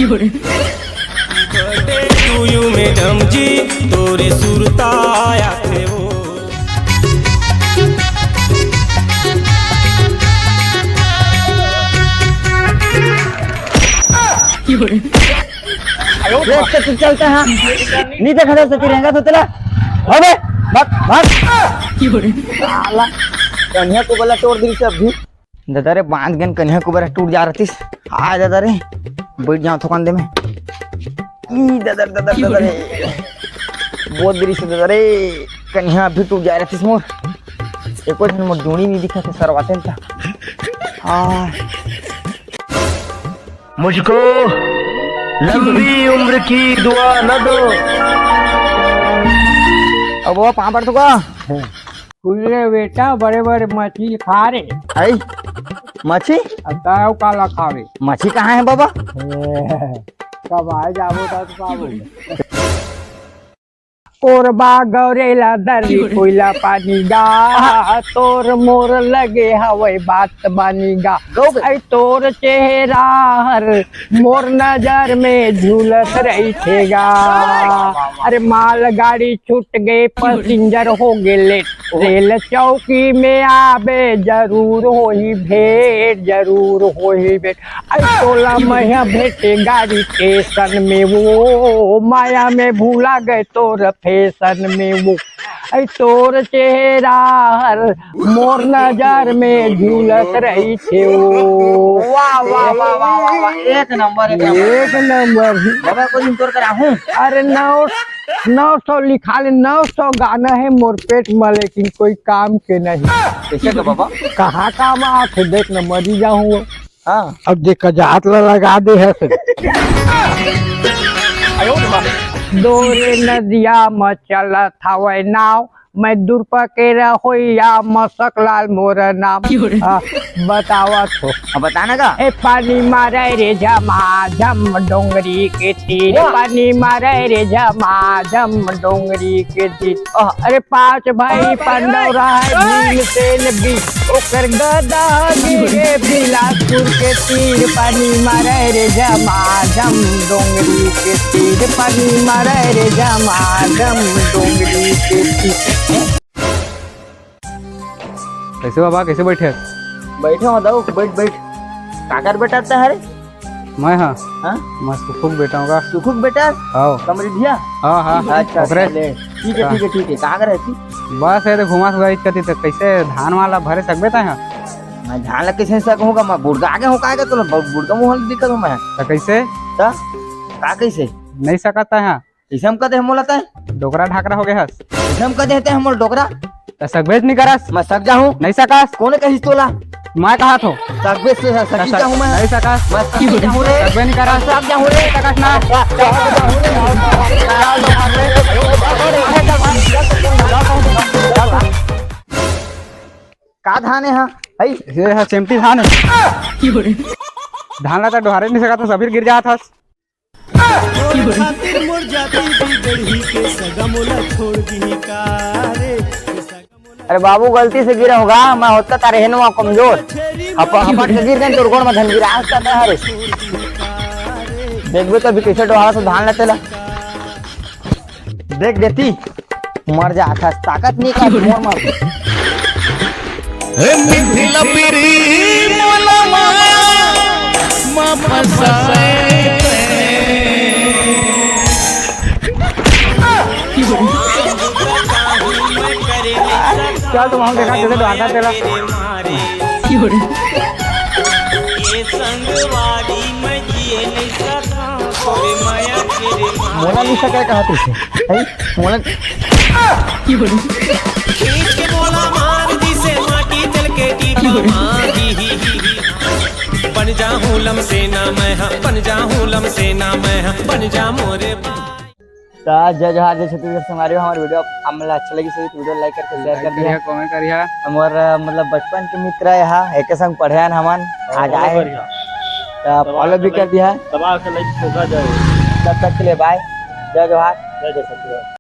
Birthday to you madam जी तोरे सुरताया थे वो चलते हैं नहीं देखा था सती रहेगा तो तेरा अबे भाग भाग साला कन्या को बोला तोड़ दी से अभी दादा रे बांध गन कन्या को बोला टूट जा रही आ दादा रे बैठ जाओ दुकान दे में ई दादा दादा दादा रे बहुत देरी से दादा रे कन्या अभी टूट जा रही मोर एको दिन मोर जोड़ी नहीं दिखा थे सरवाते था मुझको लंबी उम्र की दुआ न दो। अब वो कहाँ पर तुका कुल्ले बेटा बड़े बड़े मछली खा रहे आई मच्छी ताव काला खावे मच्छी कहाँ है बाबा कब आ जाबो तो पाबो कोरबा गौरेला दरी कोयला पानी गा तोर मोर लगे हवे बात बानी गा ऐ तोर चेहरा हर मोर नजर में झूलत रही थेगा अरे माल गाड़ी छूट गए पैसेंजर हो गए लेट रेल चौकी में आबे जरूर होही भेंट जरूर होही भेंट ऐ तोला मैया भेटे गाड़ी स्टेशन में वो माया में भूला गए तोर फैशन में वो ऐ तोर चेहरा हर मोर नजर में झूलत रही थे वो वाह वाह वाह वाह वाह वाह एक नंबर बाबा को दिन तोड़ कर आहूं अरे 900 लिखा ले 900 गाना है मोर पेट में लेकिन कोई काम के नहीं कैसे का बाबा कहाँ काम आते देख न मरी जाऊँ हाँ अब देख जात लगा दे है दोरे नदिया में चलत हवे नाव मैं दूर पकेरा होया मसक लाल मोर नाम बतावत हो बताना का ए पानी मारे रे झमा झम डोंगरी के तीर पानी मारे रे झमा झम डोंगरी के तीर अरे 5 भाई पांडव है भीम सेन भी ओकर गदा गिरे बिलासपुर के तीर पानी मारे रे झमा झम डोंगरी के तीर पानी मारे रे झमा झम डोंगरी के तीर कैसे बाबा कैसे बैठे बैठे हो दाऊ बैठ बैठ काकर बेटा है रे मैं हाँ हाँ मैं सुखुक बेटा हूँ सुखुक बेटा हाँ कमरी दिया हाँ हाँ अच्छा ओकरे ठीक है ठीक है ठीक है कहाँ रहती बस है तो घुमा सुगा करती तो कैसे धान वाला भरे सकबे ता मैं ध्यान लग कैसे सकूंगा मैं बुड़का आगे हो काएगा तो बुड़का मुंह दिक्कत हूँ मैं तो कैसे ता का कैसे नहीं सकता है कैसे हम कहते हैं मोलाता है डोकरा ढाकरा हो गया हस कैसे हम कहते हैं मोल डोकरा तो सकबेज नहीं करस मैं सक जाऊँ नहीं सकास कौन कही तोला मैं कहा तो सकबे से सक जाऊँ मैं नहीं सकास मैं सक जाऊँ रे सकबे नहीं करस सक जाऊँ रे सकास ना का धान है हाँ ये है चेमटी धान है धान ला तो डोहारे नहीं सकता सबीर गिर जात हस खातिर मोर जाती बिगड़ी के सगा मोला छोड़ दी का रे अरे बाबू गलती से गिरा होगा मैं होता तारे हेनुआ कमजोर अपन के गिर गए तो गोड़ में धन गिरा आता है रे देखबे तो अभी कैसे डोहारा से धान लेते ला देख देती मर जा था ताकत नहीं का मोर मार हे मिथिला पिरी मोला मा फसाए चल तुम हम देखा चले द्वारका चला मोनालिसा क्या कहा तुझसे मोना खींच के बोला मार दी से माटी दिल के टीपा मार दी बन जा हूँ लम से ना मैं बन जा हूँ लम से ना मैं बन जा मोरे जय जोहार जय छत्तीसगढ़ से हमारे वीडियो हमला अच्छा लगी सही वीडियो लाइक करके शेयर कर दिया कमेंट करिया हमार मतलब बचपन के मित्र है यहाँ एक संग पढ़े हमन आज आए तो फॉलो भी कर दिया दबा के लाइक ठोका जाए तब तक के लिए बाय जय जोहार जय जय छत्तीसगढ़।